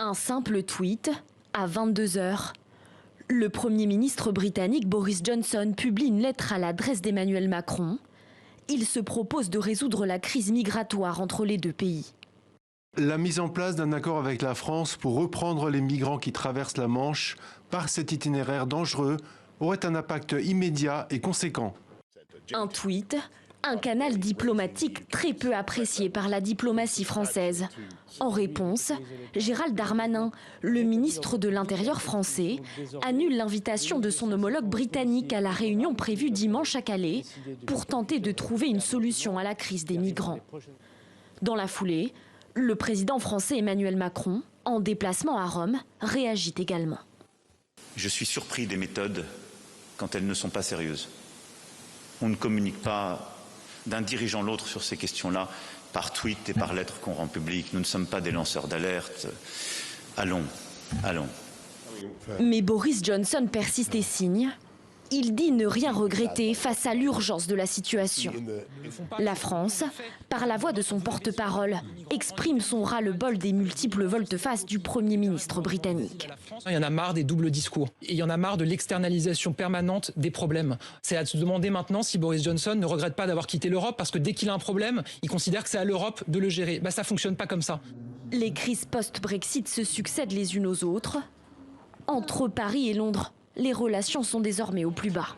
Un simple tweet à 22 h. Le Premier ministre britannique Boris Johnson publie une lettre à l'adresse d'Emmanuel Macron. Il se propose de résoudre la crise migratoire entre les deux pays. La mise en place d'un accord avec la France pour reprendre les migrants qui traversent la Manche par cet itinéraire dangereux aurait un impact immédiat et conséquent. Un tweet, un canal diplomatique très peu apprécié par la diplomatie française. En réponse, Gérald Darmanin, le ministre de l'Intérieur français, annule l'invitation de son homologue britannique à la réunion prévue dimanche à Calais pour tenter de trouver une solution à la crise des migrants. Dans la foulée, le président français Emmanuel Macron, en déplacement à Rome, réagit également. Je suis surpris des méthodes quand elles ne sont pas sérieuses. On ne communique pas d'un dirigeant à l'autre sur ces questions-là par tweet et par lettre qu'on rend publique. Nous ne sommes pas des lanceurs d'alerte. Allons. Mais Boris Johnson persiste et signe. Il dit ne rien regretter face à l'urgence de la situation. La France, par la voix de son porte-parole, exprime son ras-le-bol des multiples volte-face du Premier ministre britannique. Il y en a marre des doubles discours. Et il y en a marre de l'externalisation permanente des problèmes. C'est à se demander maintenant si Boris Johnson ne regrette pas d'avoir quitté l'Europe parce que dès qu'il a un problème, il considère que c'est à l'Europe de le gérer. Ça ne fonctionne pas comme ça. Les crises post-Brexit se succèdent les unes aux autres. Entre Paris et Londres, les relations sont désormais au plus bas.